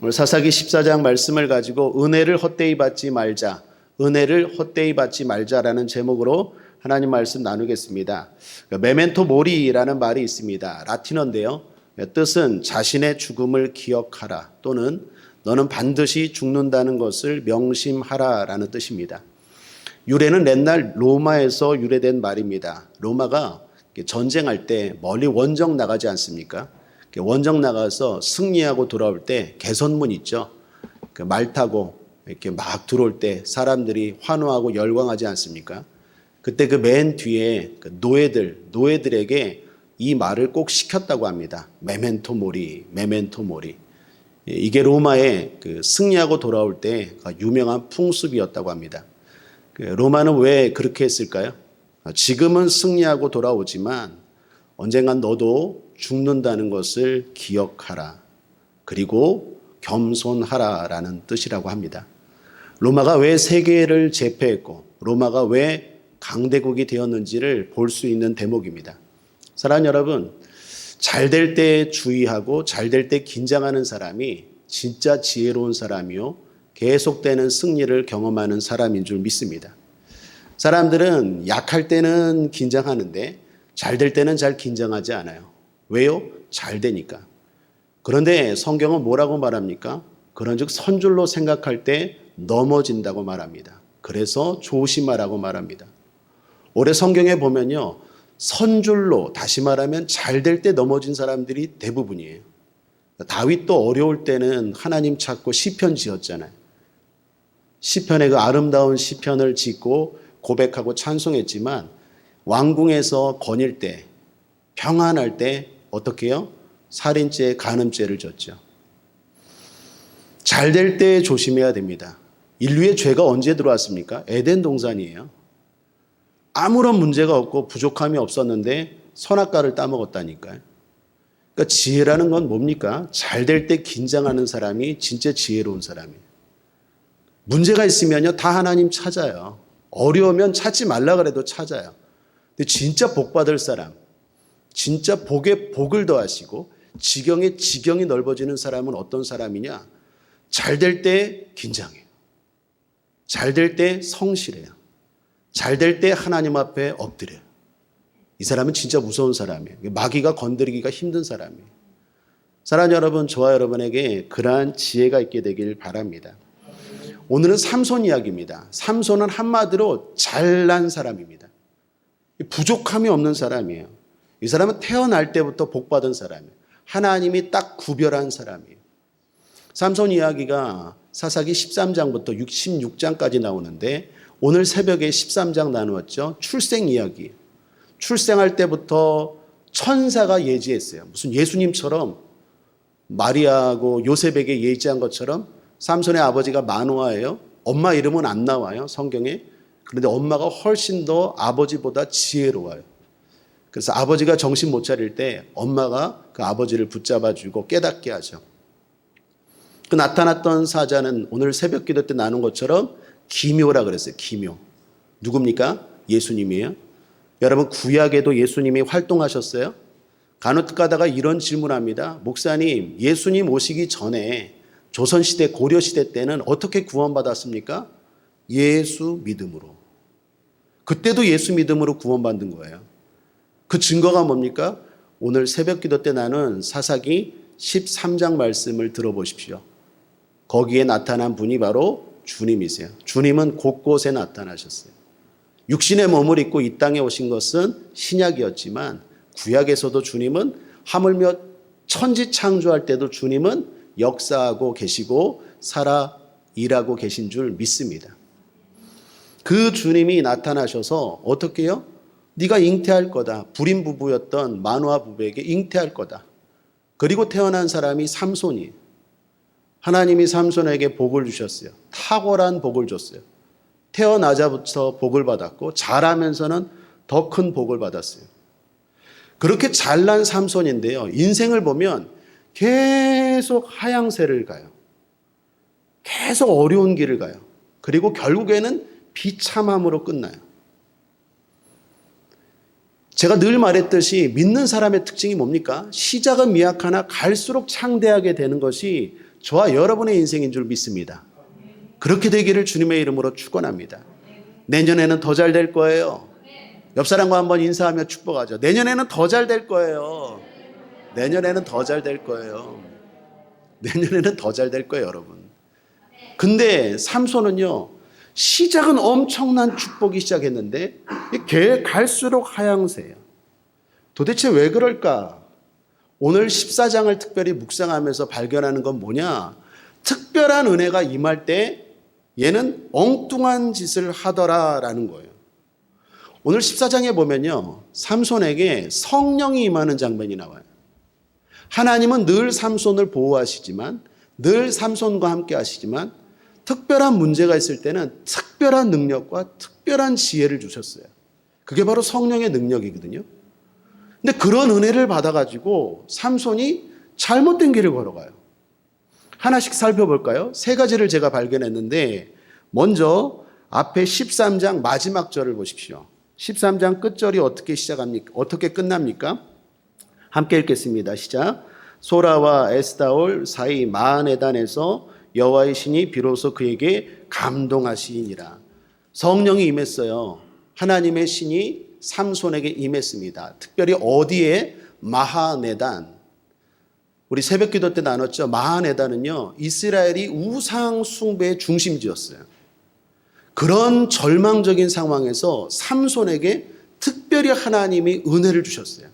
오늘 사사기 14장 말씀을 가지고 은혜를 헛되이 받지 말자, 은혜를 헛되이 받지 말자라는 제목으로 하나님 말씀 나누겠습니다. 메멘토 모리라는 말이 있습니다. 라틴어인데요. 뜻은 자신의 죽음을 기억하라 또는 너는 반드시 죽는다는 것을 명심하라라는 뜻입니다. 유래는 옛날 로마에서 유래된 말입니다. 로마가 전쟁할 때 멀리 원정 나가지 않습니까? 원정 나가서 승리하고 돌아올 때 개선문 있죠. 말 타고 이렇게 막 들어올 때 사람들이 환호하고 열광하지 않습니까? 그때 그 맨 뒤에 노예들에게 이 말을 꼭 시켰다고 합니다. 메멘토 모리, 메멘토 모리. 이게 로마의 그 승리하고 돌아올 때 유명한 풍습이었다고 합니다. 로마는 왜 그렇게 했을까요? 지금은 승리하고 돌아오지만 언젠간 너도 죽는다는 것을 기억하라. 그리고 겸손하라라는 뜻이라고 합니다. 로마가 왜 세계를 제패했고 로마가 왜 강대국이 되었는지를 볼 수 있는 대목입니다. 사랑하는 여러분, 잘 될 때 주의하고 잘 될 때 긴장하는 사람이 진짜 지혜로운 사람이요. 계속되는 승리를 경험하는 사람인 줄 믿습니다. 사람들은 약할 때는 긴장하는데 잘 될 때는 잘 긴장하지 않아요. 왜요? 잘 되니까. 그런데 성경은 뭐라고 말합니까? 그런즉 선줄로 생각할 때 넘어진다고 말합니다. 그래서 조심하라고 말합니다. 올해 성경에 보면요. 선줄로, 다시 말하면 잘 될 때 넘어진 사람들이 대부분이에요. 다윗도 어려울 때는 하나님 찾고 시편 지었잖아요. 시편의 그 아름다운 시편을 짓고 고백하고 찬송했지만 왕궁에서 거닐 때, 평안할 때 어떻게 해요? 살인죄, 간음죄를 졌죠. 잘 될 때 조심해야 됩니다. 인류의 죄가 언제 들어왔습니까? 에덴 동산이에요. 아무런 문제가 없고 부족함이 없었는데 선악과를 따먹었다니까요. 그러니까 지혜라는 건 뭡니까? 잘 될 때 긴장하는 사람이 진짜 지혜로운 사람이에요. 문제가 있으면요, 다 하나님 찾아요. 어려우면 찾지 말라 그래도 찾아요. 근데 진짜 복 받을 사람, 진짜 복에 복을 더하시고 지경에 지경이 넓어지는 사람은 어떤 사람이냐? 잘 될 때 긴장해요. 잘 될 때 성실해요. 잘 될 때 하나님 앞에 엎드려요. 이 사람은 진짜 무서운 사람이에요. 마귀가 건드리기가 힘든 사람이에요. 사랑하는 여러분, 저와 여러분에게 그러한 지혜가 있게 되길 바랍니다. 오늘은 삼손 이야기입니다. 삼손은 한마디로 잘난 사람입니다. 부족함이 없는 사람이에요. 이 사람은 태어날 때부터 복받은 사람이에요. 하나님이 딱 구별한 사람이에요. 삼손 이야기가 사사기 13장부터 66장까지 나오는데 오늘 새벽에 13장 나누었죠. 출생 이야기. 출생할 때부터 천사가 예지했어요. 무슨 예수님처럼 마리아하고 요셉에게 예지한 것처럼 삼손의 아버지가 마노아예요. 엄마 이름은 안 나와요, 성경에. 그런데 엄마가 훨씬 더 아버지보다 지혜로워요. 그래서 아버지가 정신 못 차릴 때 엄마가 그 아버지를 붙잡아주고 깨닫게 하죠. 그 나타났던 사자는 오늘 새벽 기도 때 나눈 것처럼 기묘라 그랬어요. 기묘. 누굽니까? 예수님이에요. 여러분, 구약에도 예수님이 활동하셨어요? 간혹 가다가 이런 질문합니다. 목사님, 예수님 오시기 전에 조선시대, 고려시대 때는 어떻게 구원받았습니까? 예수 믿음으로. 그때도 예수 믿음으로 구원받는 거예요. 그 증거가 뭡니까? 오늘 새벽 기도 때 나눈 사사기 13장 말씀을 들어보십시오. 거기에 나타난 분이 바로 주님이세요. 주님은 곳곳에 나타나셨어요. 육신의 몸을 입고 이 땅에 오신 것은 신약이었지만 구약에서도 주님은 하물며 천지 창조할 때도 주님은 역사하고 계시고 살아 일하고 계신 줄 믿습니다. 그 주님이 나타나셔서 어떻게 해요? 네가 잉태할 거다. 불임 부부였던 마노아 부부에게 잉태할 거다. 그리고 태어난 사람이 삼손이에요. 하나님이 삼손에게 복을 주셨어요. 탁월한 복을 줬어요. 태어나자부터 복을 받았고 자라면서는 더 큰 복을 받았어요. 그렇게 잘난 삼손인데요. 인생을 보면 계속 하향세를 가요. 계속 어려운 길을 가요. 그리고 결국에는 비참함으로 끝나요. 제가 늘 말했듯이 믿는 사람의 특징이 뭡니까? 시작은 미약하나 갈수록 창대하게 되는 것이 저와 여러분의 인생인 줄 믿습니다. 그렇게 되기를 주님의 이름으로 축원합니다. 내년에는 더 잘 될 거예요. 옆 사람과 한번 인사하며 축복하죠. 내년에는 더 잘 될 거예요. 내년에는 더 잘 될 거예요. 내년에는 더 잘 될 거예요, 여러분. 근데 삼손은요, 시작은 엄청난 축복이 시작했는데 갈수록 하향세예요. 도대체 왜 그럴까? 오늘 14장을 특별히 묵상하면서 발견하는 건 뭐냐? 특별한 은혜가 임할 때 얘는 엉뚱한 짓을 하더라라는 거예요. 오늘 14장에 보면요, 삼손에게 성령이 임하는 장면이 나와요. 하나님은 늘 삼손을 보호하시지만, 늘 삼손과 함께 하시지만, 특별한 문제가 있을 때는 특별한 능력과 특별한 지혜를 주셨어요. 그게 바로 성령의 능력이거든요. 근데 그런 은혜를 받아가지고 삼손이 잘못된 길을 걸어가요. 하나씩 살펴볼까요? 세 가지를 제가 발견했는데, 먼저 앞에 13장 마지막 절을 보십시오. 13장 끝절이 어떻게 시작합니까? 어떻게 끝납니까? 함께 읽겠습니다. 시작. 소라와 에스다올 사이 마하네단에서 여호와의 신이 비로소 그에게 감동하시니라. 성령이 임했어요. 하나님의 신이 삼손에게 임했습니다. 특별히 어디에? 마하네단. 우리 새벽기도 때 나눴죠. 마하네단은요, 이스라엘이 우상 숭배의 중심지였어요. 그런 절망적인 상황에서 삼손에게 특별히 하나님이 은혜를 주셨어요.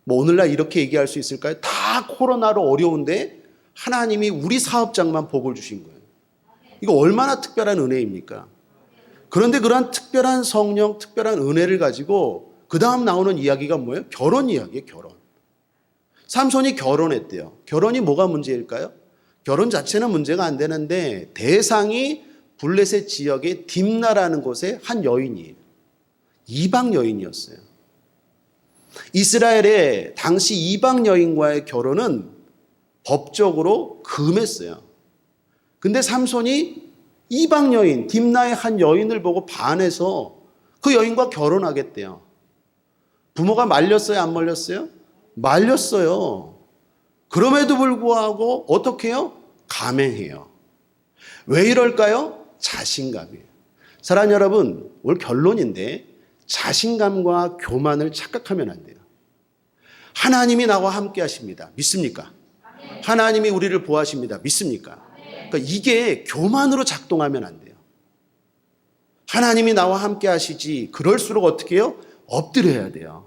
뭐 오늘날 이렇게 얘기할 수 있을까요? 다 코로나로 어려운데 하나님이 우리 사업장만 복을 주신 거예요. 이거 얼마나 특별한 은혜입니까? 그런데 그러한 특별한 성령, 특별한 은혜를 가지고 그 다음 나오는 이야기가 뭐예요? 결혼 이야기예요, 결혼. 삼손이 결혼했대요. 결혼이 뭐가 문제일까요? 결혼 자체는 문제가 안 되는데 대상이 블레셋 지역의 딥나라는 곳의 한 여인이에요. 이방 여인이었어요. 이스라엘의 당시 이방 여인과의 결혼은 법적으로 금했어요. 근데 삼손이 이방 여인, 딥나의 한 여인을 보고 반해서 그 여인과 결혼하겠대요. 부모가 말렸어요? 안 말렸어요? 말렸어요. 그럼에도 불구하고 어떻게 해요? 감행해요. 왜 이럴까요? 자신감이에요. 사랑하는 여러분, 오늘 결론인데 자신감과 교만을 착각하면 안 돼요. 하나님이 나와 함께 하십니다. 믿습니까? 하나님이 우리를 보호하십니다. 믿습니까? 그러니까 이게 교만으로 작동하면 안 돼요. 하나님이 나와 함께 하시지. 그럴수록 어떻게 해요? 엎드려야 돼요.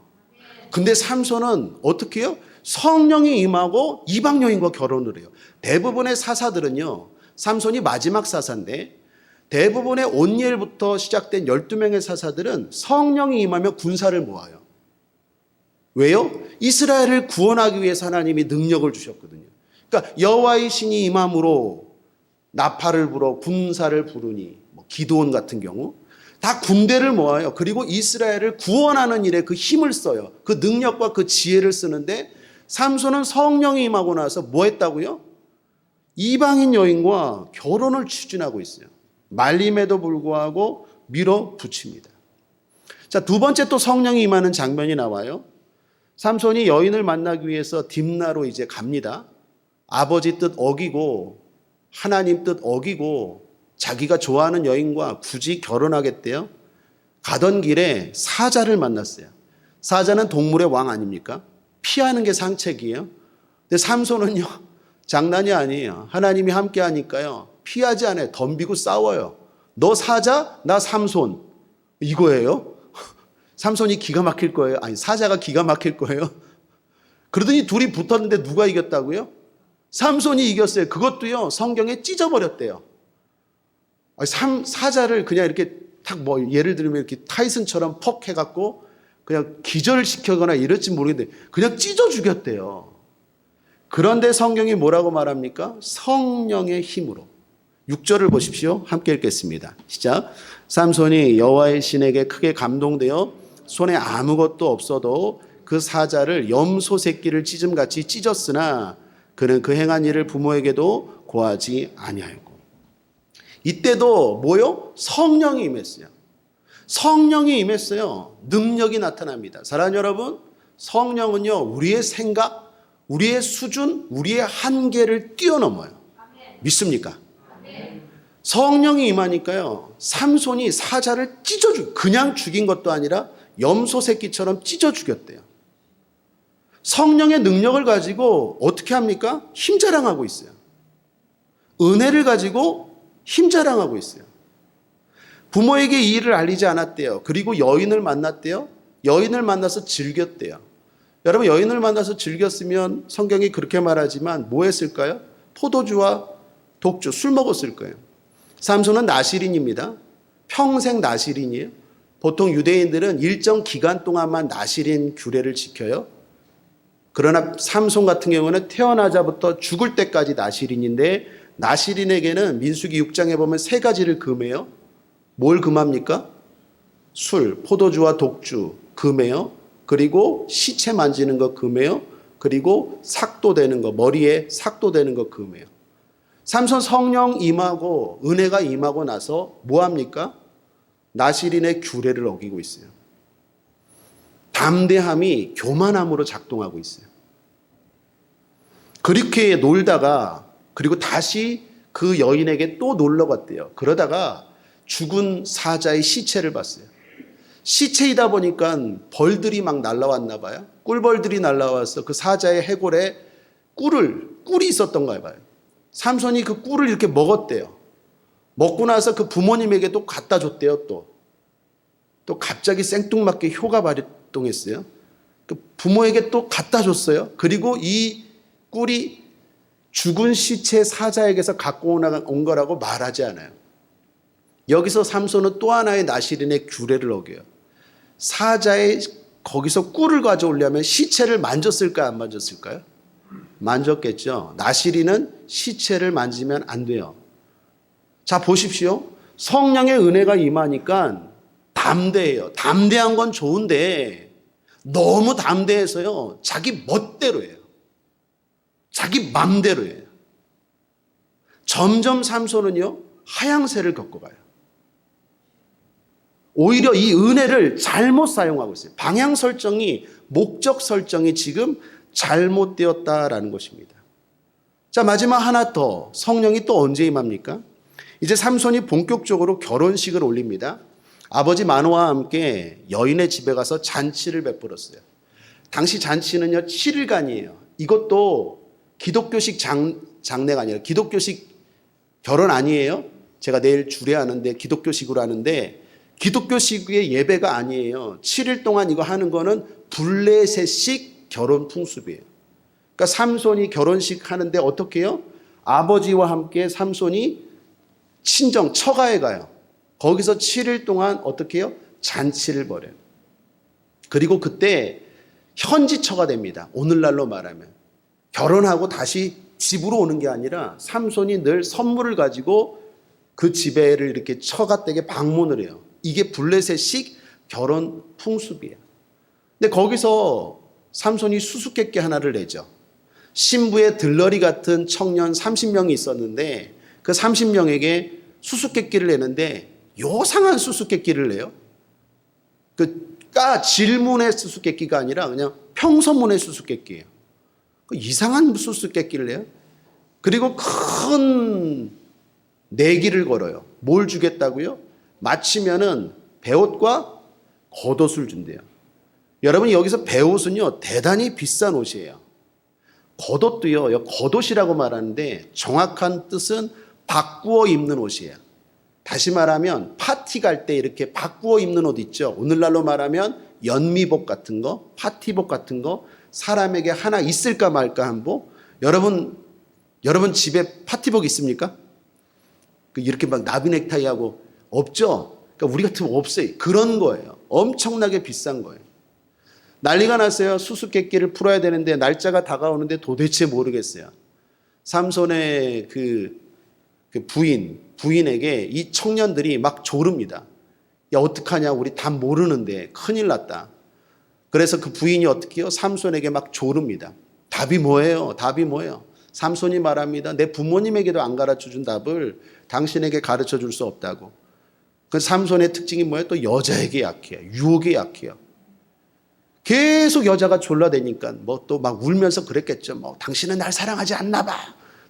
근데 삼손은 어떻게 해요? 성령이 임하고 이방 여인과 결혼을 해요. 대부분의 사사들은요, 삼손이 마지막 사사인데 대부분의 온니엘부터 시작된 12명의 사사들은 성령이 임하며 군사를 모아요. 왜요? 이스라엘을 구원하기 위해서 하나님이 능력을 주셨거든요. 그러니까 여호와의 신이 임함으로 나팔을 불어 군사를 부르니, 기드온 같은 경우 다 군대를 모아요. 그리고 이스라엘을 구원하는 일에 그 힘을 써요. 그 능력과 그 지혜를 쓰는데 삼손은 성령이 임하고 나서 뭐 했다고요? 이방인 여인과 결혼을 추진하고 있어요. 말림에도 불구하고 밀어붙입니다. 자, 두 번째 또 성령이 임하는 장면이 나와요. 삼손이 여인을 만나기 위해서 딥나로 이제 갑니다. 아버지 뜻 어기고 하나님 뜻 어기고 자기가 좋아하는 여인과 굳이 결혼하겠대요. 가던 길에 사자를 만났어요. 사자는 동물의 왕 아닙니까? 피하는 게 상책이에요. 근데 삼손은요, 장난이 아니에요. 하나님이 함께 하니까요, 피하지 않아요. 덤비고 싸워요. 너 사자, 나 삼손. 이거예요? 삼손이 기가 막힐 거예요? 아니, 사자가 기가 막힐 거예요? 그러더니 둘이 붙었는데 누가 이겼다고요? 삼손이 이겼어요. 그것도요, 성경에 찢어버렸대요. 사자를 그냥 이렇게 탁 예를 들면 이렇게 타이슨처럼 퍽 해갖고 그냥 기절시켜거나 이럴지 모르겠는데 그냥 찢어 죽였대요. 그런데 성경이 뭐라고 말합니까? 성령의 힘으로. 6절을 보십시오. 함께 읽겠습니다. 시작. 삼손이 여호와의 신에게 크게 감동되어 손에 아무것도 없어도 그 사자를 염소 새끼를 찢음같이 찢었으나 그는 그 행한 일을 부모에게도 고하지 아니하였고. 이때도 뭐요? 성령이 임했어요. 성령이 임했어요. 능력이 나타납니다. 사랑하는 여러분, 성령은요, 우리의 생각, 우리의 수준, 우리의 한계를 뛰어넘어요. 믿습니까? 성령이 임하니까요. 삼손이 사자를 그냥 죽인 것도 아니라 염소 새끼처럼 찢어 죽였대요. 성령의 능력을 가지고 어떻게 합니까? 힘 자랑하고 있어요. 은혜를 가지고 힘 자랑하고 있어요. 부모에게 이 일을 알리지 않았대요. 그리고 여인을 만났대요. 여인을 만나서 즐겼대요. 여러분, 여인을 만나서 즐겼으면 성경이 그렇게 말하지만 뭐 했을까요? 포도주와 독주, 술 먹었을 거예요. 삼손은 나실인입니다. 평생 나실인이에요. 보통 유대인들은 일정 기간 동안만 나실인 규례를 지켜요. 그러나 삼손 같은 경우는 태어나자부터 죽을 때까지 나실인인데, 나실인에게는 민수기 6장에 보면 세 가지를 금해요. 뭘 금합니까? 술, 포도주와 독주 금해요. 그리고 시체 만지는 거 금해요. 그리고 삭도되는 거, 머리에 삭도되는 거 금해요. 삼손 성령 임하고 은혜가 임하고 나서 뭐합니까? 나실인의 규례를 어기고 있어요. 담대함이 교만함으로 작동하고 있어요. 그렇게 놀다가 그리고 다시 그 여인에게 또 놀러 갔대요. 그러다가 죽은 사자의 시체를 봤어요. 시체이다 보니까 벌들이 막 날라왔나 봐요. 꿀벌들이 날라와서 그 사자의 해골에 꿀이 있었던가 봐요. 삼손이 그 꿀을 이렇게 먹었대요. 먹고 나서 그 부모님에게 또 갖다 줬대요. 또 갑자기 생뚱맞게 효가 발동했어요. 그 부모에게 또 갖다 줬어요. 그리고 이 꿀이 죽은 시체 사자에게서 갖고 온 거라고 말하지 않아요. 여기서 삼손은 또 하나의 나실인의 규례를 어겨요. 사자의 거기서 꿀을 가져오려면 시체를 만졌을까요? 안 만졌을까요? 만졌겠죠. 나실인은 시체를 만지면 안 돼요. 자, 보십시오. 성령의 은혜가 임하니까 담대해요. 담대한 건 좋은데 너무 담대해서요. 자기 멋대로 해요. 자기 맘대로 해요. 점점 삼손은요. 하향세를 겪어가요. 오히려 이 은혜를 잘못 사용하고 있어요. 방향 설정이, 목적 설정이 지금 잘못되었다라는 것입니다. 자, 마지막 하나 더. 성령이 또 언제 임합니까? 이제 삼손이 본격적으로 결혼식을 올립니다. 아버지 마노아와 함께 여인의 집에 가서 잔치를 베풀었어요. 당시 잔치는요 7일간이에요. 이것도 기독교식 장례가 아니라 기독교식 결혼 아니에요. 제가 내일 주례하는데 기독교식으로 하는데 기독교식의 예배가 아니에요. 7일 동안 이거 하는 거는 블레셋식 결혼 풍습이에요. 그러니까 삼손이 결혼식 하는데 어떻게 해요? 아버지와 함께 삼손이 친정 처가에 가요. 거기서 7일 동안 어떻게 해요? 잔치를 벌여요. 그리고 그때 현지처가 됩니다. 오늘날로 말하면. 결혼하고 다시 집으로 오는 게 아니라 삼손이 늘 선물을 가지고 그 집에를 이렇게 처가댁에 방문을 해요. 이게 블레셋식 결혼 풍습이에요. 근데 거기서 삼손이 수수께끼 하나를 내죠. 신부의 들러리 같은 청년 30명이 있었는데 그 30명에게 수수께끼를 내는데 요상한 수수께끼를 내요. 질문의 수수께끼가 아니라 그냥 평서문의 수수께끼예요. 이상한 수수께끼를 내요. 그리고 큰 내기를 걸어요. 뭘 주겠다고요? 마치면은 베옷과 겉옷을 준대요. 여러분, 여기서 베옷은요 대단히 비싼 옷이에요. 겉옷도요, 겉옷이라고 말하는데 정확한 뜻은 바꾸어 입는 옷이에요. 다시 말하면 파티 갈 때 이렇게 바꾸어 입는 옷 있죠. 오늘날로 말하면 연미복 같은 거, 파티복 같은 거, 사람에게 하나 있을까 말까 한 복. 여러분 집에 파티복 있습니까? 이렇게 막 나비 넥타이하고 없죠? 그러니까 우리 같으면 없어요. 그런 거예요. 엄청나게 비싼 거예요. 난리가 났어요. 수수께끼를 풀어야 되는데 날짜가 다가오는데 도대체 모르겠어요. 삼손의 그 부인에게 이 청년들이 막 조릅니다. 야, 어떡하냐, 우리 다 모르는데 큰일 났다. 그래서 그 부인이 어떻게 해요? 삼손에게 막 조릅니다. 답이 뭐예요? 삼손이 말합니다. 내 부모님에게도 안 가르쳐준 답을 당신에게 가르쳐 줄 수 없다고. 그 삼손의 특징이 뭐예요? 또 여자에게 약해요. 유혹에 약해요. 계속 여자가 졸라대니까 뭐 또 막 울면서 그랬겠죠. 뭐 당신은 날 사랑하지 않나 봐.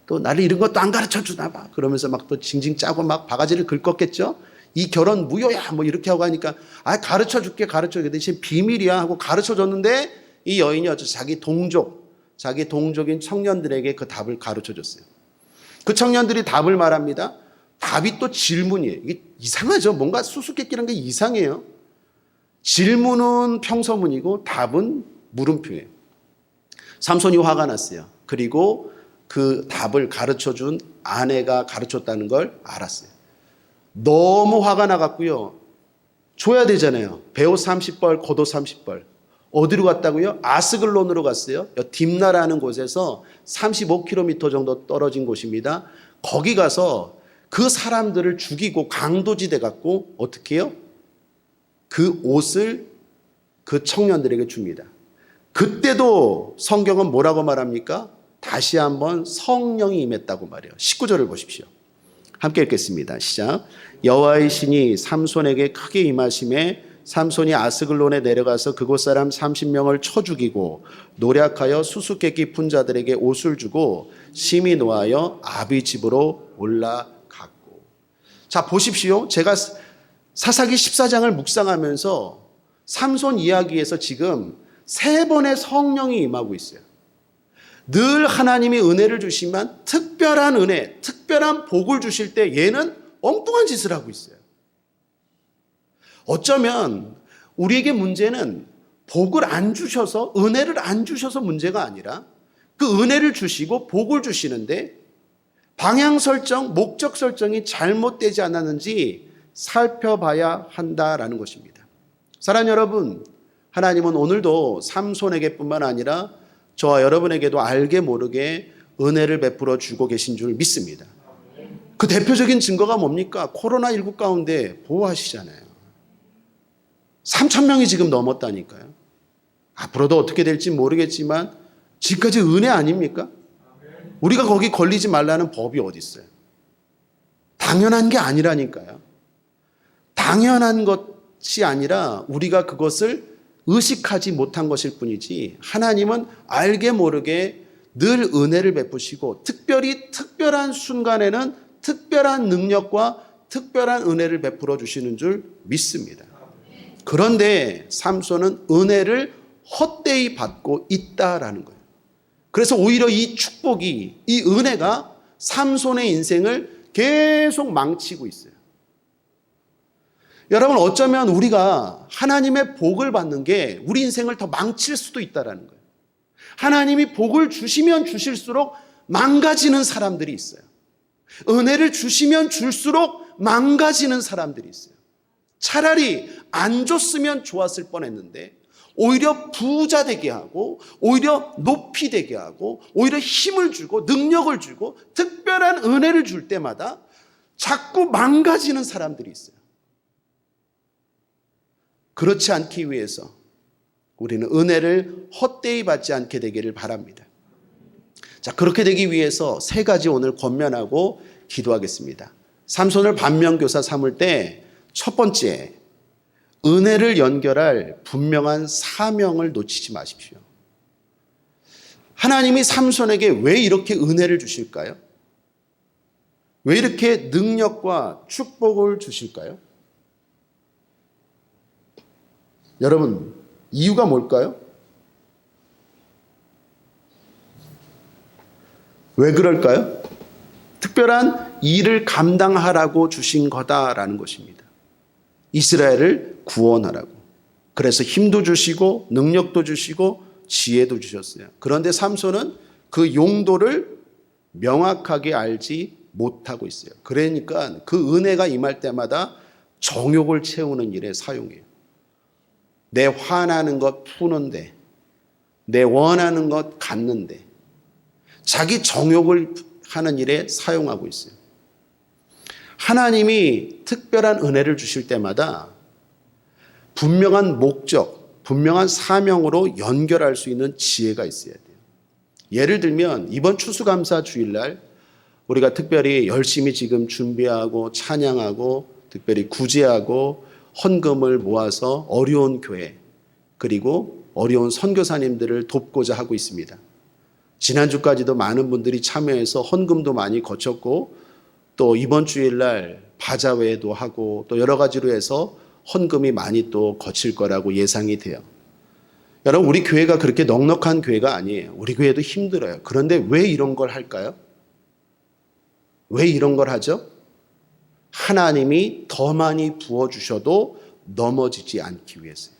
또 나를 이런 것도 안 가르쳐 주나 봐. 그러면서 막 또 징징 짜고 막 바가지를 긁었겠죠. 이 결혼 무효야 뭐 이렇게 하고 하니까 가르쳐 줄게 대신 비밀이야 하고 가르쳐 줬는데 이 여인이 어쩌 자기 동족인 청년들에게 그 답을 가르쳐 줬어요. 그 청년들이 답을 말합니다. 답이 또 질문이에요. 이게 이상하죠. 뭔가 수수께끼라는 게 이상해요. 질문은 평서문이고 답은 물음표예요. 삼손이 화가 났어요. 그리고 그 답을 가르쳐준 아내가 가르쳤다는 걸 알았어요. 너무 화가 나갔고요. 줘야 되잖아요. 배옷 30벌, 겉옷 30벌. 어디로 갔다고요? 아스글론으로 갔어요. 딥나라는 곳에서 35km 정도 떨어진 곳입니다. 거기 가서 그 사람들을 죽이고 강도지대 갖고 어떻게 해요? 그 옷을 그 청년들에게 줍니다. 그때도 성경은 뭐라고 말합니까? 다시 한번 성령이 임했다고 말해요. 19절을 보십시오. 함께 읽겠습니다. 시작. 여호와의 신이 삼손에게 크게 임하심에 삼손이 아스글론에 내려가서 그곳 사람 30명을 쳐 죽이고 노략하여 수수께끼 푼 자들에게 옷을 주고 심히 노하여 아비 집으로 올라갔고. 자, 보십시오. 제가 사사기 14장을 묵상하면서 삼손 이야기에서 지금 3번의 성령이 임하고 있어요. 늘 하나님이 은혜를 주시면 특별한 은혜, 특별한 복을 주실 때 얘는 엉뚱한 짓을 하고 있어요. 어쩌면 우리에게 문제는 복을 안 주셔서, 은혜를 안 주셔서 문제가 아니라 그 은혜를 주시고 복을 주시는데 방향 설정, 목적 설정이 잘못되지 않았는지 살펴봐야 한다라는 것입니다. 사랑하는 여러분, 하나님은 오늘도 삼손에게뿐만 아니라 저와 여러분에게도 알게 모르게 은혜를 베풀어 주고 계신 줄 믿습니다. 그 대표적인 증거가 뭡니까? 코로나19 가운데 보호하시잖아요. 3,000명이 지금 넘었다니까요. 앞으로도 어떻게 될지 모르겠지만 지금까지 은혜 아닙니까? 우리가 거기 걸리지 말라는 법이 어디 있어요? 당연한 게 아니라니까요. 당연한 것이 아니라 우리가 그것을 의식하지 못한 것일 뿐이지 하나님은 알게 모르게 늘 은혜를 베푸시고 특별히 특별한 순간에는 특별한 능력과 특별한 은혜를 베풀어 주시는 줄 믿습니다. 그런데 삼손은 은혜를 헛되이 받고 있다라는 거예요. 그래서 오히려 이 축복이, 이 은혜가 삼손의 인생을 계속 망치고 있어요. 여러분, 어쩌면 우리가 하나님의 복을 받는 게 우리 인생을 더 망칠 수도 있다는 거예요. 하나님이 복을 주시면 주실수록 망가지는 사람들이 있어요. 은혜를 주시면 줄수록 망가지는 사람들이 있어요. 차라리 안 줬으면 좋았을 뻔했는데 오히려 부자 되게 하고 오히려 높이 되게 하고 오히려 힘을 주고 능력을 주고 특별한 은혜를 줄 때마다 자꾸 망가지는 사람들이 있어요. 그렇지 않기 위해서 우리는 은혜를 헛되이 받지 않게 되기를 바랍니다. 자, 그렇게 되기 위해서 3가지 오늘 권면하고 기도하겠습니다. 삼손을 반면교사 삼을 때 첫 번째, 은혜를 연결할 분명한 사명을 놓치지 마십시오. 하나님이 삼손에게 왜 이렇게 은혜를 주실까요? 왜 이렇게 능력과 축복을 주실까요? 여러분, 이유가 뭘까요? 왜 그럴까요? 특별한 일을 감당하라고 주신 거다라는 것입니다. 이스라엘을 구원하라고. 그래서 힘도 주시고 능력도 주시고 지혜도 주셨어요. 그런데 삼손은 그 용도를 명확하게 알지 못하고 있어요. 그러니까 그 은혜가 임할 때마다 정욕을 채우는 일에 사용해요. 내 화나는 것 푸는데, 내 원하는 것 갖는데, 자기 정욕을 하는 일에 사용하고 있어요. 하나님이 특별한 은혜를 주실 때마다 분명한 목적, 분명한 사명으로 연결할 수 있는 지혜가 있어야 돼요. 예를 들면 이번 추수감사 주일날 우리가 특별히 열심히 지금 준비하고 찬양하고 특별히 구제하고 헌금을 모아서 어려운 교회 그리고 어려운 선교사님들을 돕고자 하고 있습니다. 지난주까지도 많은 분들이 참여해서 헌금도 많이 거쳤고 또 이번 주일날 바자회도 하고 또 여러 가지로 해서 헌금이 많이 또 거칠 거라고 예상이 돼요. 여러분, 우리 교회가 그렇게 넉넉한 교회가 아니에요. 우리 교회도 힘들어요. 그런데 왜 이런 걸 할까요? 왜 이런 걸 하죠? 하나님이 더 많이 부어주셔도 넘어지지 않기 위해서요.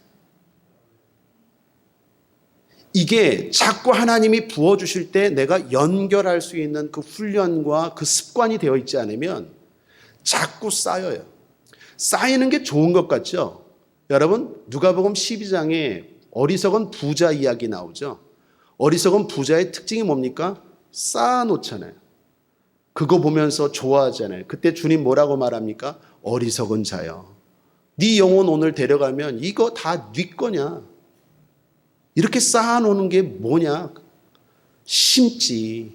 이게 자꾸 하나님이 부어주실 때 내가 연결할 수 있는 그 훈련과 그 습관이 되어 있지 않으면 자꾸 쌓여요. 쌓이는 게 좋은 것 같죠? 여러분, 누가복음 12장에 어리석은 부자 이야기 나오죠? 어리석은 부자의 특징이 뭡니까? 쌓아놓잖아요. 그거 보면서 좋아하잖아요. 그때 주님 뭐라고 말합니까? 어리석은 자여. 네 영혼 오늘 데려가면 이거 다 네 거냐? 이렇게 쌓아놓는 게 뭐냐? 심지,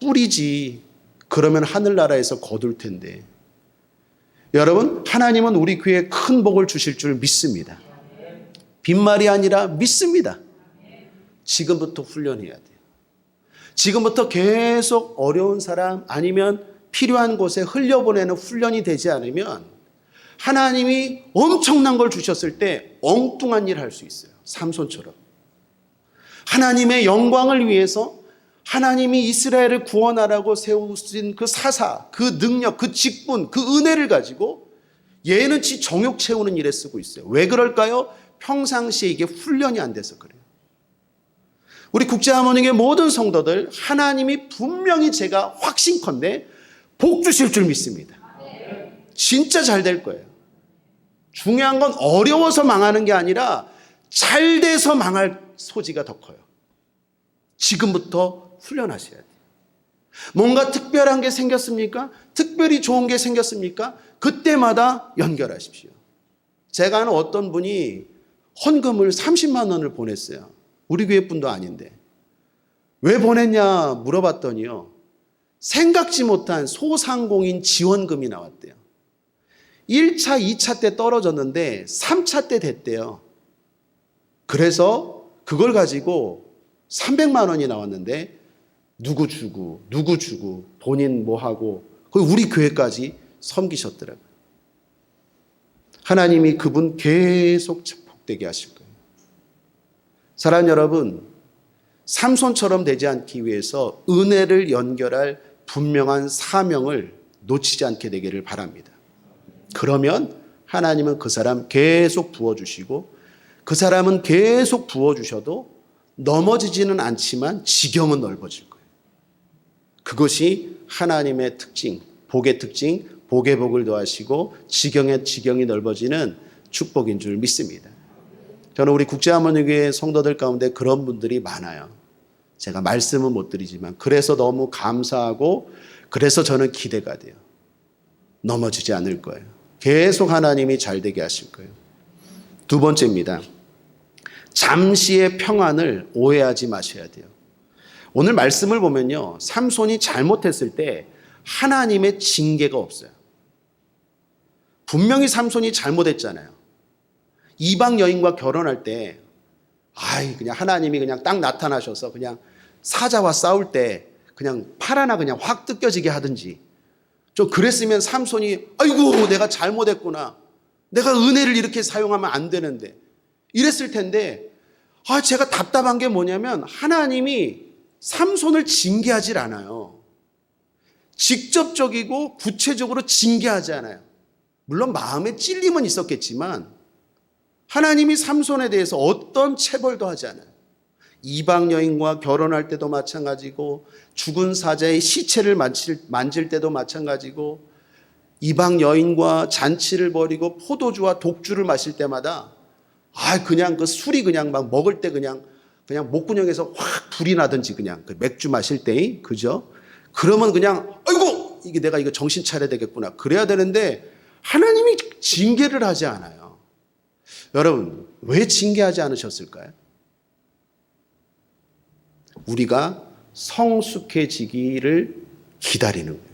뿌리지. 그러면 하늘나라에서 거둘 텐데. 여러분, 하나님은 우리 교회에 큰 복을 주실 줄 믿습니다. 빈말이 아니라 믿습니다. 지금부터 훈련해야 돼요. 지금부터 계속 어려운 사람 아니면 필요한 곳에 흘려보내는 훈련이 되지 않으면 하나님이 엄청난 걸 주셨을 때 엉뚱한 일을 할 수 있어요. 삼손처럼. 하나님의 영광을 위해서 하나님이 이스라엘을 구원하라고 세우신 그 사사, 그 능력, 그 직분, 그 은혜를 가지고 얘는 지 정욕 채우는 일에 쓰고 있어요. 왜 그럴까요? 평상시에 이게 훈련이 안 돼서 그래요. 우리 국제하모니의 모든 성도들, 하나님이 분명히 제가 확신컨대 복 주실 줄 믿습니다. 진짜 잘 될 거예요. 중요한 건 어려워서 망하는 게 아니라 잘 돼서 망할 소지가 더 커요. 지금부터 훈련하셔야 돼요. 뭔가 특별한 게 생겼습니까? 특별히 좋은 게 생겼습니까? 그때마다 연결하십시오. 제가 아는 어떤 분이 헌금을 30만 원을 보냈어요. 우리 교회 분도 아닌데. 왜 보냈냐 물어봤더니요. 생각지 못한 소상공인 지원금이 나왔대요. 1차, 2차 때 떨어졌는데 3차 때 됐대요. 그래서 그걸 가지고 300만 원이 나왔는데 누구 주고 본인 뭐 하고 우리 교회까지 섬기셨더라고요. 하나님이 그분 계속 복되게 하실 거예요. 사랑하는 여러분, 삼손처럼 되지 않기 위해서 은혜를 연결할 분명한 사명을 놓치지 않게 되기를 바랍니다. 그러면 하나님은 그 사람 계속 부어주시고 그 사람은 계속 부어주셔도 넘어지지는 않지만 지경은 넓어질 거예요. 그것이 하나님의 특징, 복의 특징, 복의 복을 더하시고 지경의 지경이 넓어지는 축복인 줄 믿습니다. 저는 우리 국제하모니교회 성도들 가운데 그런 분들이 많아요. 제가 말씀은 못 드리지만 그래서 너무 감사하고 그래서 저는 기대가 돼요. 넘어지지 않을 거예요. 계속 하나님이 잘 되게 하실 거예요. 두 번째입니다. 잠시의 평안을 오해하지 마셔야 돼요. 오늘 말씀을 보면요. 삼손이 잘못했을 때 하나님의 징계가 없어요. 분명히 삼손이 잘못했잖아요. 이방 여인과 결혼할 때 그냥 하나님이 그냥 딱 나타나셔서 그냥 사자와 싸울 때 그냥 팔 하나 그냥 확 뜯겨지게 하든지 좀 그랬으면 삼손이 아이고 내가 잘못했구나. 내가 은혜를 이렇게 사용하면 안 되는데 이랬을 텐데 제가 답답한 게 뭐냐면 하나님이 삼손을 징계하질 않아요. 직접적이고 구체적으로 징계하지 않아요. 물론 마음에 찔림은 있었겠지만 하나님이 삼손에 대해서 어떤 체벌도 하지 않아요. 이방 여인과 결혼할 때도 마찬가지고 죽은 사자의 시체를 만질 때도 마찬가지고 이방 여인과 잔치를 벌이고 포도주와 독주를 마실 때마다 그냥 그 술이 그냥 막 먹을 때 그냥 목구멍에서 확 불이 나든지 그냥 그 맥주 마실 때 그죠? 그러면 그냥 아이고 이게 내가 이거 정신 차려야 되겠구나 그래야 되는데 하나님이 징계를 하지 않아요. 여러분 왜 징계하지 않으셨을까요? 우리가 성숙해지기를 기다리는 거예요.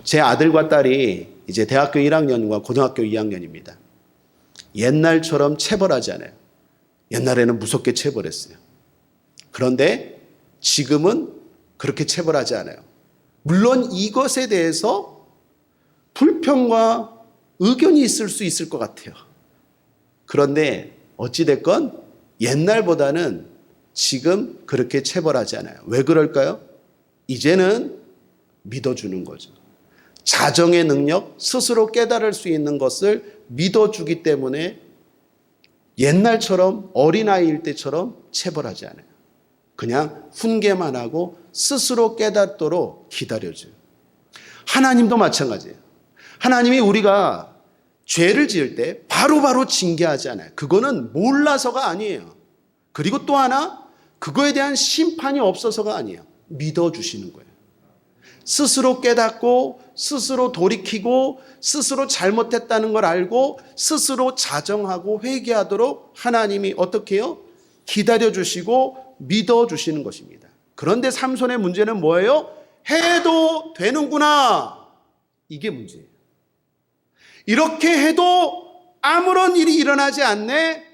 제 아들과 딸이 이제 대학교 1학년과 고등학교 2학년입니다. 옛날처럼 체벌하지 않아요. 옛날에는 무섭게 체벌했어요. 그런데 지금은 그렇게 체벌하지 않아요. 물론 이것에 대해서 불평과 의견이 있을 수 있을 것 같아요. 그런데 어찌됐건 옛날보다는 지금 그렇게 체벌하지 않아요. 왜 그럴까요? 이제는 믿어주는 거죠. 자정의 능력, 스스로 깨달을 수 있는 것을 믿어주기 때문에 옛날처럼 어린아이일 때처럼 체벌하지 않아요. 그냥 훈계만 하고 스스로 깨닫도록 기다려줘요. 하나님도 마찬가지예요. 하나님이 우리가 죄를 지을 때 바로바로 징계하지 않아요. 그거는 몰라서가 아니에요. 그리고 또 하나, 그거에 대한 심판이 없어서가 아니에요. 믿어주시는 거예요. 스스로 깨닫고 스스로 돌이키고 스스로 잘못했다는 걸 알고 스스로 자정하고 회개하도록 하나님이 어떻게 해요? 기다려주시고 믿어주시는 것입니다. 그런데 삼손의 문제는 뭐예요? 해도 되는구나. 이게 문제예요. 이렇게 해도 아무런 일이 일어나지 않네.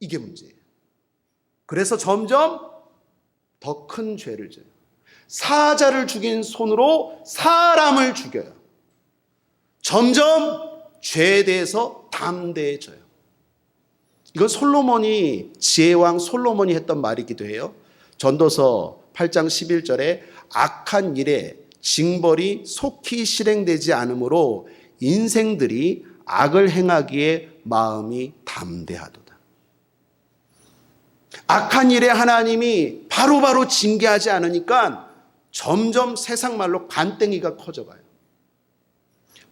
이게 문제예요. 그래서 점점 더 큰 죄를 져요. 사자를 죽인 손으로 사람을 죽여요. 점점 죄에 대해서 담대해져요. 이건 솔로몬이, 지혜왕 솔로몬이 했던 말이기도 해요. 전도서 8장 11절에 악한 일에 징벌이 속히 실행되지 않으므로 인생들이 악을 행하기에 마음이 담대하도다. 악한 일에 하나님이 바로바로 징계하지 않으니까 점점 세상 말로 간땡이가 커져가요.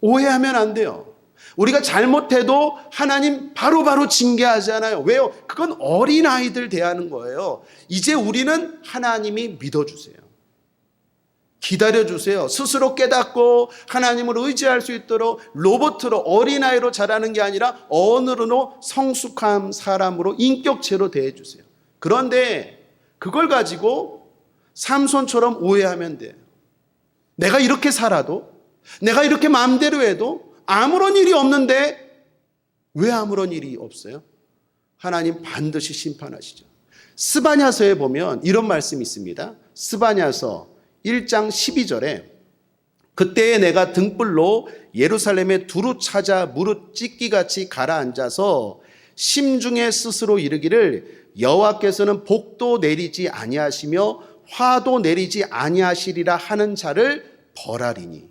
오해하면 안 돼요. 우리가 잘못해도 하나님 바로바로 징계하지 않아요. 왜요? 그건 어린아이들 대하는 거예요. 이제 우리는 하나님이 믿어주세요. 기다려주세요. 스스로 깨닫고 하나님을 의지할 수 있도록 로봇으로 어린아이로 자라는 게 아니라 어른으로 성숙한 사람으로 인격체로 대해주세요. 그런데 그걸 가지고 삼손처럼 오해하면 돼요. 내가 이렇게 살아도, 내가 이렇게 마음대로 해도 아무런 일이 없는데 왜 아무런 일이 없어요? 하나님 반드시 심판하시죠. 스바냐서에 보면 이런 말씀이 있습니다. 스바냐서 1장 12절에 그때에 내가 등불로 예루살렘에 두루 찾아 무릇 찢기같이 가라앉아서 심중에 스스로 이르기를 여호와께서는 복도 내리지 아니하시며 화도 내리지 아니하시리라 하는 자를 벌하리니.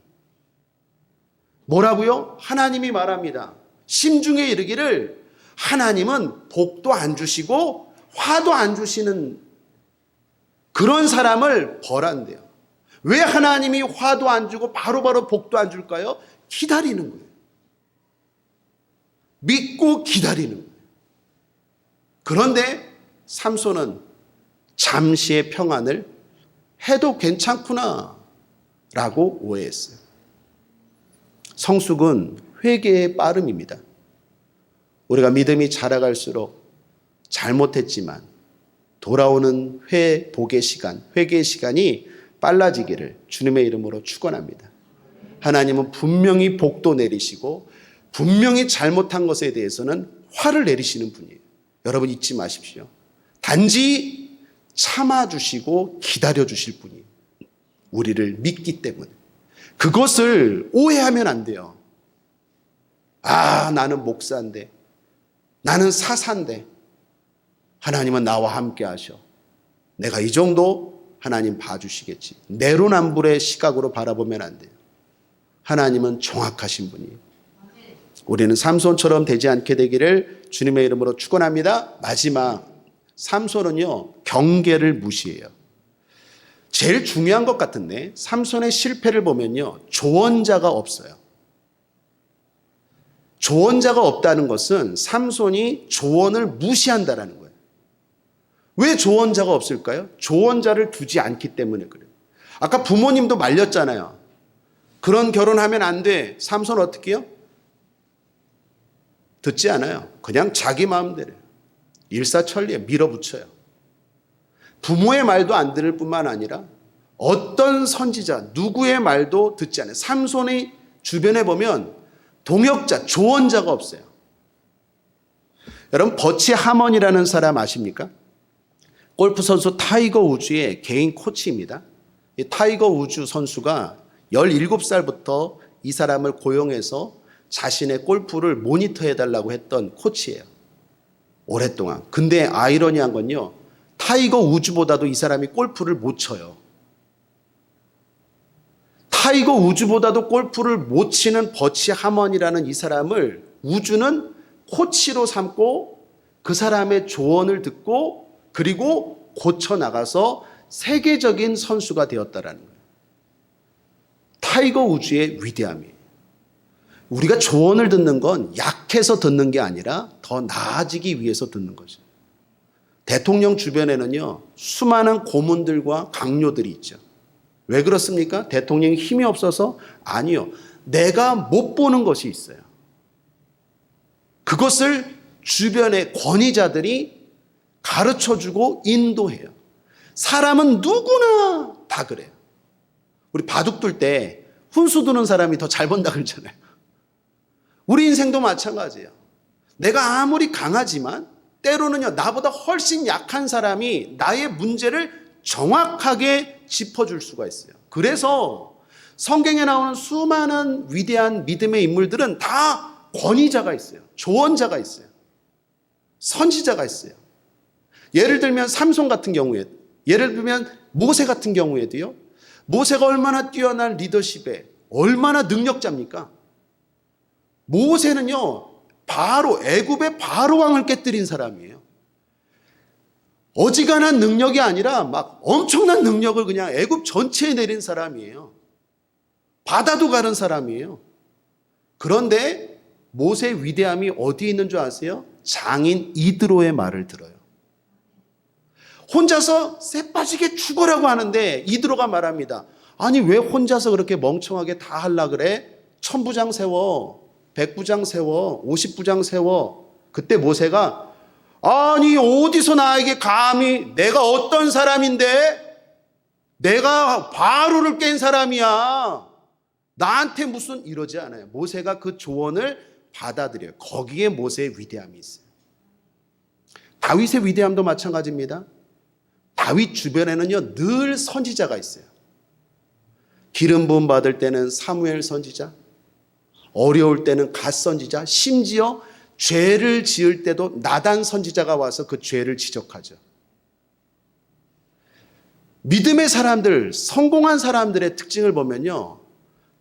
뭐라고요? 하나님이 말합니다. 심중에 이르기를 하나님은 복도 안 주시고 화도 안 주시는 그런 사람을 벌한대요. 왜 하나님이 화도 안 주고 바로바로 복도 안 줄까요? 기다리는 거예요. 믿고 기다리는 거예요. 그런데 삼손은 잠시의 평안을 해도 괜찮구나 라고 오해했어요. 성숙은 회개의 빠름입니다. 우리가 믿음이 자라갈수록 잘못했지만 돌아오는 회복의 시간, 회개의 시간이 빨라지기를 주님의 이름으로 축원합니다. 하나님은 분명히 복도 내리시고 분명히 잘못한 것에 대해서는 화를 내리시는 분이에요. 여러분 잊지 마십시오. 단지 참아주시고 기다려주실 분이에요. 우리를 믿기 때문에. 그것을 오해하면 안 돼요. 아, 나는 목사인데, 나는 사사인데 하나님은 나와 함께 하셔. 내가 이 정도 하나님 봐주시겠지. 내로남불의 시각으로 바라보면 안 돼요. 하나님은 정확하신 분이에요. 우리는 삼손처럼 되지 않게 되기를 주님의 이름으로 축원합니다. 마지막, 삼손은요 경계를 무시해요. 제일 중요한 것 같은데 삼손의 실패를 보면요 조언자가 없어요. 조언자가 없다는 것은 삼손이 조언을 무시한다는 거예요. 왜 조언자가 없을까요? 조언자를 두지 않기 때문에 그래요. 아까 부모님도 말렸잖아요. 그런 결혼하면 안 돼. 삼손 어떻게 해요? 듣지 않아요. 그냥 자기 마음대로 일사천리에 밀어붙여요. 부모의 말도 안 들을 뿐만 아니라 어떤 선지자 누구의 말도 듣지 않아요. 삼손의 주변에 보면 동역자, 조언자가 없어요. 여러분 버치 하먼이라는 사람 아십니까? 골프 선수 타이거 우즈의 개인 코치입니다. 이 타이거 우즈 선수가 17살부터 이 사람을 고용해서 자신의 골프를 모니터해달라고 했던 코치예요. 오랫동안. 근데 아이러니한 건요, 타이거 우즈보다도 이 사람이 골프를 못 쳐요. 타이거 우즈보다도 골프를 못 치는 버치 하먼이라는 이 사람을 우즈는 코치로 삼고 그 사람의 조언을 듣고 그리고 고쳐나가서 세계적인 선수가 되었다라는 거예요. 타이거 우즈의 위대함이에요. 우리가 조언을 듣는 건 약해서 듣는 게 아니라 더 나아지기 위해서 듣는 거죠. 대통령 주변에는요, 수많은 고문들과 강요들이 있죠. 왜 그렇습니까? 대통령이 힘이 없어서? 아니요. 내가 못 보는 것이 있어요. 그것을 주변의 권위자들이 가르쳐주고 인도해요. 사람은 누구나 다 그래요. 우리 바둑 둘 때 훈수 두는 사람이 더 잘 본다 그러잖아요. 우리 인생도 마찬가지예요. 내가 아무리 강하지만 때로는요, 나보다 훨씬 약한 사람이 나의 문제를 정확하게 짚어줄 수가 있어요. 그래서 성경에 나오는 수많은 위대한 믿음의 인물들은 다 권위자가 있어요. 조언자가 있어요. 선지자가 있어요. 예를 들면 삼손 같은 경우에, 예를 들면 모세 같은 경우에도요, 모세가 얼마나 뛰어난 리더십에 얼마나 능력자입니까? 모세는요, 애굽의 바로 왕을 깨뜨린 사람이에요. 어지간한 능력이 아니라 막 엄청난 능력을 그냥 애굽 전체에 내린 사람이에요. 바다도 가는 사람이에요. 그런데 모세의 위대함이 어디에 있는 줄 아세요? 장인 이드로의 말을 들어요. 혼자서 쎄 빠지게 죽어라고 하는데 이드로가 말합니다. 아니 왜 혼자서 그렇게 멍청하게 다 하려 그래? 1000부장 세워, 100부장 세워, 50부장 세워. 그때 모세가 아니 어디서 나에게 감히, 내가 어떤 사람인데? 내가 바로를 깬 사람이야. 나한테 무슨, 이러지 않아요. 모세가 그 조언을 받아들여요. 거기에 모세의 위대함이 있어요. 다윗의 위대함도 마찬가지입니다. 다윗 주변에는요, 늘 선지자가 있어요. 기름 부음 받을 때는 사무엘 선지자, 어려울 때는 갓 선지자, 심지어 죄를 지을 때도 나단 선지자가 와서 그 죄를 지적하죠. 믿음의 사람들, 성공한 사람들의 특징을 보면요,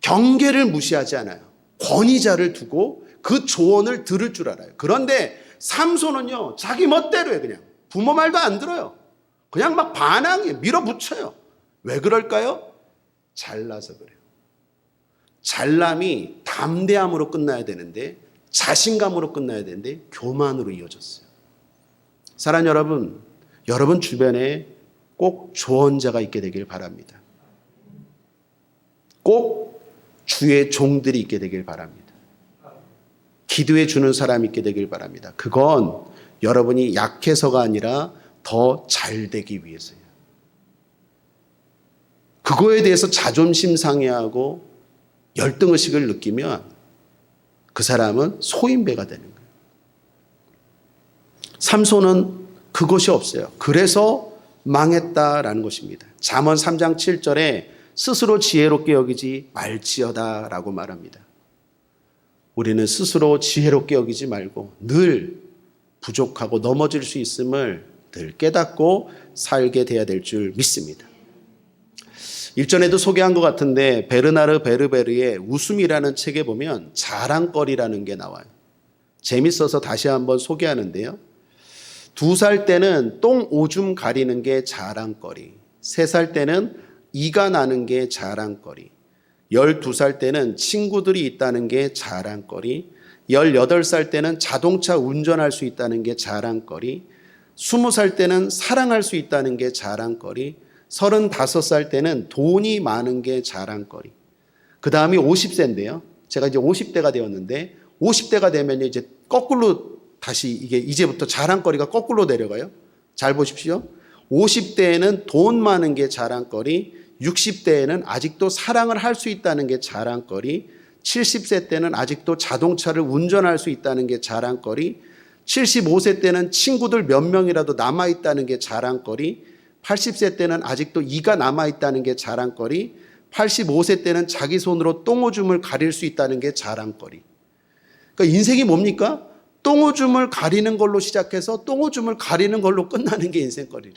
경계를 무시하지 않아요. 권위자를 두고 그 조언을 들을 줄 알아요. 그런데 삼손은요, 자기 멋대로 해요. 그냥 부모 말도 안 들어요. 그냥 막 반항해, 밀어붙여요. 왜 그럴까요? 잘나서 그래요. 잘남이 담대함으로 끝나야 되는데, 자신감으로 끝나야 되는데 교만으로 이어졌어요. 사랑하는 여러분, 여러분 주변에 꼭 조언자가 있게 되길 바랍니다. 꼭 주의 종들이 있게 되길 바랍니다. 기도해 주는 사람이 있게 되길 바랍니다. 그건 여러분이 약해서가 아니라 더 잘 되기 위해서예요. 그거에 대해서 자존심 상해하고 열등의식을 느끼면 그 사람은 소인배가 되는 거예요. 삼손은 그것이 없어요. 그래서 망했다라는 것입니다. 잠언 3장 7절에 스스로 지혜롭게 여기지 말지어다 라고 말합니다. 우리는 스스로 지혜롭게 여기지 말고 늘 부족하고 넘어질 수 있음을 늘 깨닫고 살게 돼야 될 줄 믿습니다. 일전에도 소개한 것 같은데 베르나르 베르베르의 웃음이라는 책에 보면 자랑거리라는 게 나와요. 재밌어서 다시 한번 소개하는데요. 2살 때는 똥 오줌 가리는 게 자랑거리, 3살 때는 이가 나는 게 자랑거리, 12살 때는 친구들이 있다는 게 자랑거리, 18살 때는 자동차 운전할 수 있다는 게 자랑거리, 20살 때는 사랑할 수 있다는 게 자랑거리, 35살 때는 돈이 많은 게 자랑거리. 그 다음이 50세인데요. 제가 이제 50대가 되었는데 50대가 되면 이제 거꾸로 다시 이게 이제부터 자랑거리가 거꾸로 내려가요. 잘 보십시오. 50대에는 돈 많은 게 자랑거리, 60대에는 아직도 사랑을 할 수 있다는 게 자랑거리, 70세 때는 아직도 자동차를 운전할 수 있다는 게 자랑거리, 75세 때는 친구들 몇 명이라도 남아있다는 게 자랑거리, 80세 때는 아직도 이가 남아있다는 게 자랑거리, 85세 때는 자기 손으로 똥오줌을 가릴 수 있다는 게 자랑거리. 그러니까 인생이 뭡니까? 똥오줌을 가리는 걸로 시작해서 똥오줌을 가리는 걸로 끝나는 게 인생거리래.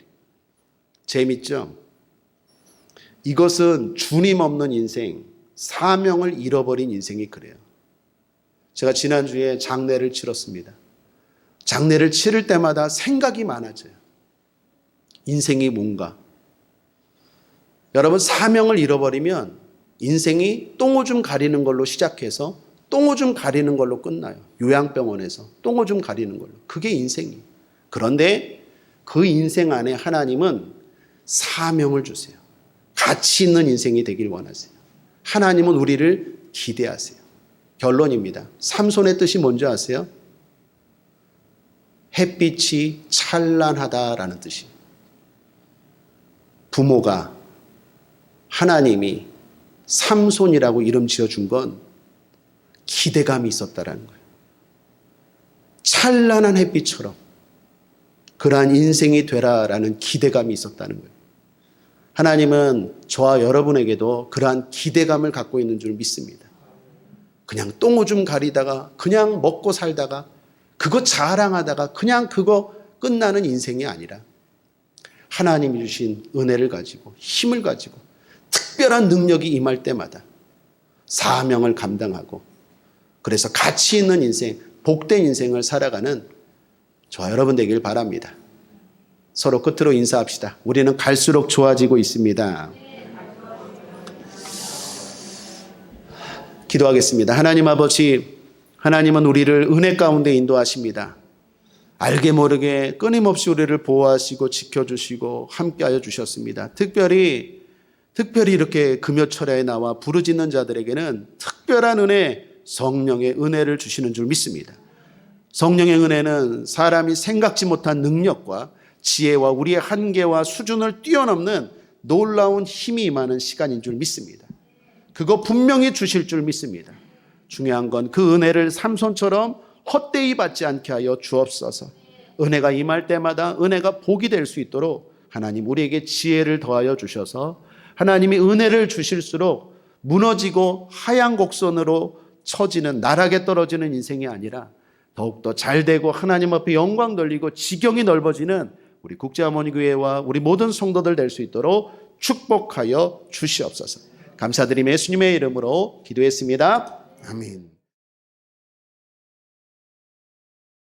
재밌죠? 이것은 주님 없는 인생, 사명을 잃어버린 인생이 그래요. 제가 지난주에 장례를 치렀습니다. 장례를 치를 때마다 생각이 많아져요. 인생이 뭔가. 여러분, 사명을 잃어버리면 인생이 똥오줌 가리는 걸로 시작해서 똥오줌 가리는 걸로 끝나요. 요양병원에서 똥오줌 가리는 걸로. 그게 인생이에요. 그런데 그 인생 안에 하나님은 사명을 주세요. 가치 있는 인생이 되길 원하세요. 하나님은 우리를 기대하세요. 결론입니다. 삼손의 뜻이 뭔지 아세요? 햇빛이 찬란하다라는 뜻이에요. 부모가, 하나님이 삼손이라고 이름 지어준 건 기대감이 있었다라는 거예요. 찬란한 햇빛처럼 그러한 인생이 되라라는 기대감이 있었다는 거예요. 하나님은 저와 여러분에게도 그러한 기대감을 갖고 있는 줄 믿습니다. 그냥 똥오줌 가리다가 그냥 먹고 살다가 그거 자랑하다가 그냥 그거 끝나는 인생이 아니라 하나님이 주신 은혜를 가지고 힘을 가지고 특별한 능력이 임할 때마다 사명을 감당하고 그래서 가치 있는 인생, 복된 인생을 살아가는 저와 여러분 되길 바랍니다. 서로 끝으로 인사합시다. 우리는 갈수록 좋아지고 있습니다. 기도하겠습니다. 하나님 아버지, 하나님은 우리를 은혜 가운데 인도하십니다. 알게 모르게 끊임없이 우리를 보호하시고 지켜주시고 함께하여 주셨습니다. 특별히 이렇게 금요철야에 나와 부르짖는 자들에게는 특별한 은혜, 성령의 은혜를 주시는 줄 믿습니다. 성령의 은혜는 사람이 생각지 못한 능력과 지혜와 우리의 한계와 수준을 뛰어넘는 놀라운 힘이 임하는 시간인 줄 믿습니다. 그거 분명히 주실 줄 믿습니다. 중요한 건 그 은혜를 삼손처럼 헛되이 받지 않게 하여 주옵소서. 은혜가 임할 때마다 은혜가 복이 될 수 있도록 하나님 우리에게 지혜를 더하여 주셔서 하나님이 은혜를 주실수록 무너지고 하얀 곡선으로 처지는 나락에 떨어지는 인생이 아니라 더욱더 잘되고 하나님 앞에 영광 돌리고 지경이 넓어지는 우리 국제하모니교회와 우리 모든 성도들 될 수 있도록 축복하여 주시옵소서. 감사드리며 예수님의 이름으로 기도했습니다. 아멘.